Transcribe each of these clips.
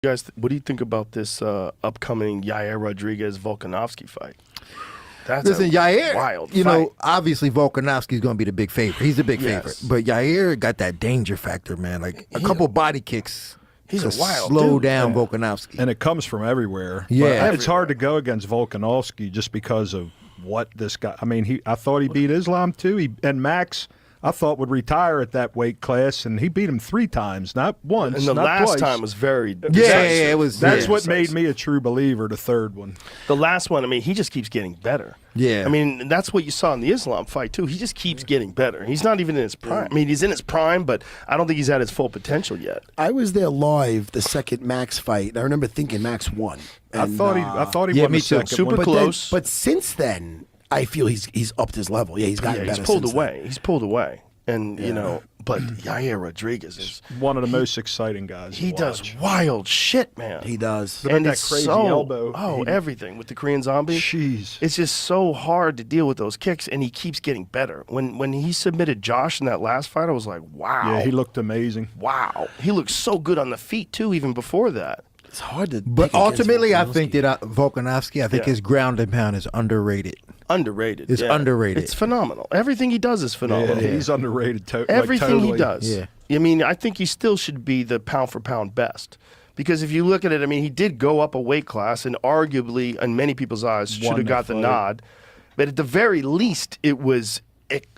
Guys, what do you think about this upcoming Yair Rodriguez-Volkanovski fight? That's Yair, wild you fight. know, obviously Volkanovski's going to be the big favorite. He's a big favorite. But Yair got that danger factor, man. Like a couple body kicks. He's a wild slow dude. down Volkanovski. And it comes from everywhere. Yeah. But it's hard to go against Volkanovski just because of what this guy. I mean, I thought he beat Islam too. And Max, I thought would retire at that weight class, and he beat him 3 times, not once. And the not last twice. time was very it was. That's what made me a true believer. The third one, the last one. I mean, he just keeps getting better. Yeah, I mean, that's what you saw in the Islam fight too. He just keeps getting better. He's not even in his prime. I mean, he's in his prime, but I don't think he's at his full potential yet. I was there live the second Max fight, and I remember thinking Max won. And, I thought he won me the too. second Super one. close. But since then, I feel he's upped his level. Yeah, he's gotten better. He's pulled since away. then. He's pulled away. And, you know, but Yair Rodriguez is one of the most exciting guys. He to does watch. wild shit, man. He does. But And that it's crazy so, elbow. Everything with the Korean Zombie. Jeez. It's just so hard to deal with those kicks, and he keeps getting better. When he submitted Josh in that last fight, I was like, wow. Yeah, he looked amazing. Wow. He looked so good on the feet, too, even before that. It's hard to. But pick against ultimately, I Volkanovski. think that Volkanovski, I think his ground and pound is underrated. Underrated. It's yeah. underrated. It's phenomenal. Everything he does is phenomenal. Yeah, he's underrated. Everything totally. he does. Yeah. I mean, I think he still should be the pound-for-pound best. Because if you look at it, I mean, he did go up a weight class and arguably, in many people's eyes, should Won have the got the fight. nod. But at the very least, it was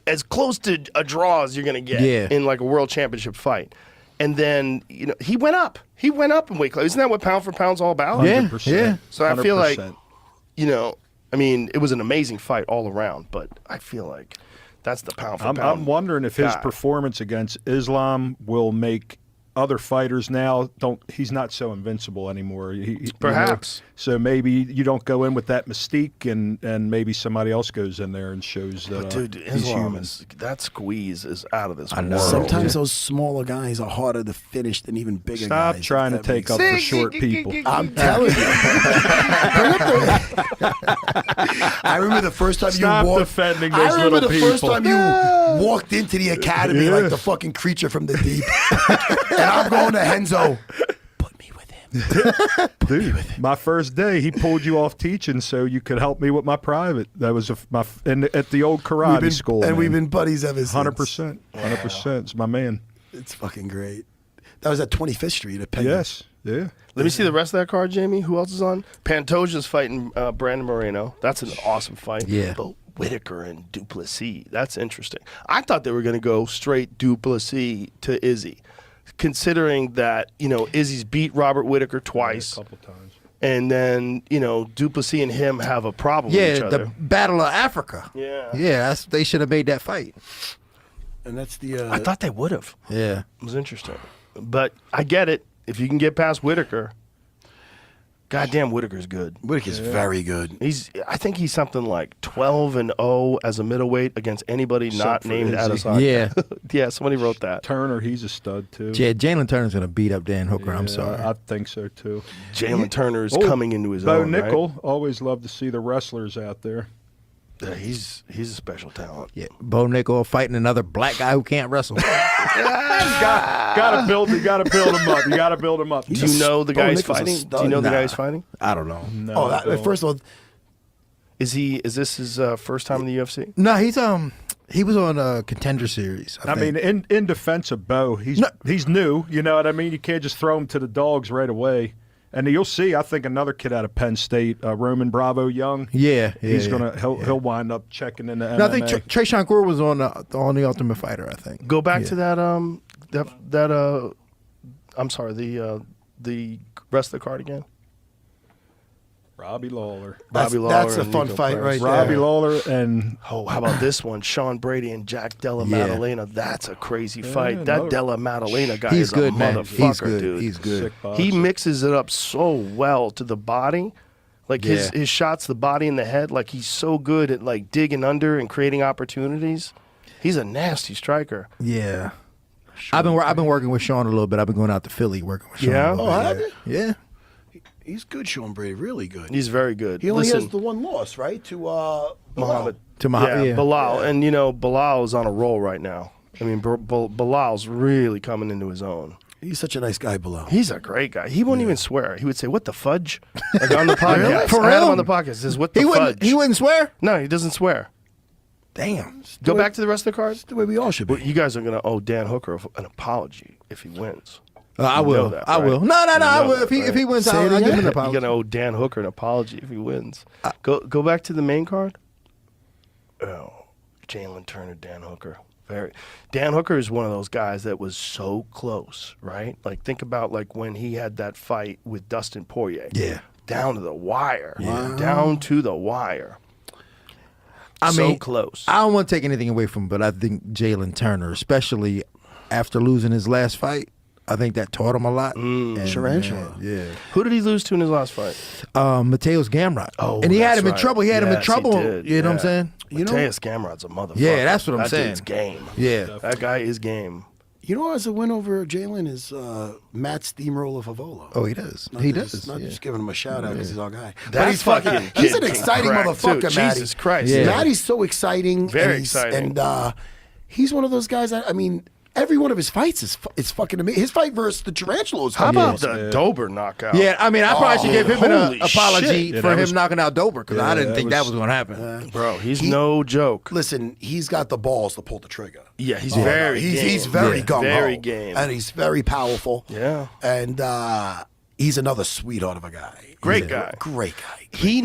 as close to a draw as you're going to get in like a world championship fight. And then, you know, he went up. He went up in weight class. Isn't that what pound for pound's all about? Yeah, 100%. yeah. So I feel like, 100%. you know, I mean, it was an amazing fight all around, but I feel like that's the pound for pound. I'm wondering if his guy. performance against Islam will make other fighters now he's not so invincible anymore. Perhaps. You know, so maybe you don't go in with that mystique, and maybe somebody else goes in there and shows that Dude, he's Islam human. that squeeze is out of this I know. world. Sometimes those smaller guys are harder to finish than even bigger Stop guys. trying to if that take makes up sense. for short people. I'm telling you. I remember the first time Stop you walked. defending I those remember little the first people. time you walked into the academy like the fucking creature from the deep, and I'm going to Henzo. Put me with him. Dude, my first day, he pulled you off teaching so you could help me with my private. That was at the old karate school. and man. we've been buddies ever since. 100%. 100%. It's my man. It's fucking great. That was at 25th Street at Penn. Yes. Yeah. Let me see the rest of that card, Jamie. Who else is on? Pantoja's fighting Brandon Moreno. That's an awesome fight. Yeah. But Whitaker and Duplessis. That's interesting. I thought they were going to go straight Duplessis to Izzy, considering that, you know, Izzy's beat Robert Whitaker twice. A couple times. And then, you know, Duplessis and him have a problem with each Yeah, other. the Battle of Africa. Yeah. Yeah, they should have made that fight. And that's the. I thought they would have. Yeah. It was interesting. But I get it. If you can get past Whitaker, goddamn, Whitaker's good. Whitaker's very good. I think he's something like 12-0 as a middleweight against anybody not for named Izzy. Adesanya. Yeah. Yeah, somebody wrote that. Turner, he's a stud, too. Yeah, Jalen Turner's going to beat up Dan Hooker. I'm Yeah, sorry. I think so, too. Jalen Turner is Oh, coming into his Bo own. Nickel, always love to see the wrestlers out there. Right? Yeah, he's a special talent. Yeah, Bo Nickel fighting another black guy who can't wrestle. Gotta build him up. You gotta build him up. Do you know the Bo guy he's Nickel's a fighting? Do you stud. know the Nah. guy he's fighting? I don't know. No, Oh, I don't. first of all, Is this his first time in the UFC? No, he was on a Contender Series. I mean, think. in defense of Bo, he's new. You know what I mean? You can't just throw him to the dogs right away. And you'll see, I think, another kid out of Penn State, Roman Bravo Young. Yeah, He'll wind up checking in the MMA. No, I think Trayshawn Gore was on the Ultimate Fighter. I think. Go back to that I'm sorry, the rest of the card again. Robbie Lawler. Bobby Lawler that's a and fun Nico fight Price. right Robbie there. Lawler and Oh, how about this one? Sean Brady and Jack Della Maddalena. That's a crazy fight. That another- Della Maddalena guy He's is good, a man. motherfucker, He's good. dude. He's good. sick boxer. He mixes it up so well to the body. Like his shots, the body and the head, like he's so good at like digging under and creating opportunities. He's a nasty striker. Yeah. I've been working with Sean a little bit. I've been going out to Philly working with Sean. Yeah? a little Oh, bit. have you? Yeah. He's good, Sean Brady. Really good. He's very good. He only Listen, has the one loss, right? To Muhammad. To Muhammad, yeah. Bilal. And, you know, Bilal is on a roll right now. I mean, Bilal's really coming into his own. He's such a nice guy below. He's a great guy. He wouldn't even swear. He would say, "What the fudge?" Like on the podcast. For I had him real? on the podcast. He says, "What the He fudge?" wouldn't swear? No, he doesn't swear. Damn. Go back to the rest of the cards. The way we all should be. Well, you guys are going to owe Dan Hooker an apology if he wins. I You will. know that, I right? will. No, You I know will. that, If he wins, Say it I'll give him again. an You're apology. going to owe Dan Hooker an apology if he wins. Go back to the main card. Oh, Jalen Turner, Dan Hooker. Dan Hooker is one of those guys that was so close, right? Like, think about like when he had that fight with Dustin Poirier. Yeah. Down to the wire. Yeah. Down to the wire. I so mean, close. I don't want to take anything away from him, but I think Jalen Turner, especially after losing his last fight, I think that taught him a lot. Tarantula. Yeah. Who did he lose to in his last fight? Mateus Gamrot. Oh, and he had that's him in right. trouble. He had him in Yes, trouble. he did. You know what I'm saying? You know- Mateus Gamrot's a motherfucker. Yeah, that's what I'm that saying. Dude's game. Yeah. That guy is game. You know, as a win over Jalen is Matt Steamroller Favolo. Oh, he does. Not He just, does. Not yeah. just giving him a shout out because he's our guy. That But he's fucking. fucking He's an kid exciting can crack, motherfucker, too. Matty. Jesus Christ. Yeah. Matty's so exciting. Very and he's, exciting. And he's one of those guys. I mean, every one of his fights is fucking amazing. His fight versus the Tarantula is How fucking about awesome. the Dober knockout? Yeah, I mean, I probably should give him an holy apology shit. Yeah, for that him was- knocking out Dober because I Yeah, didn't that think that was- was going to happen. Bro, he's no joke. Listen, he's got the balls to pull the trigger. Yeah, he's very game. He's very Yeah. gung-ho. Very game. And he's very powerful. Yeah. And he's another sweetheart of a guy. Great He's a guy. Great guy. He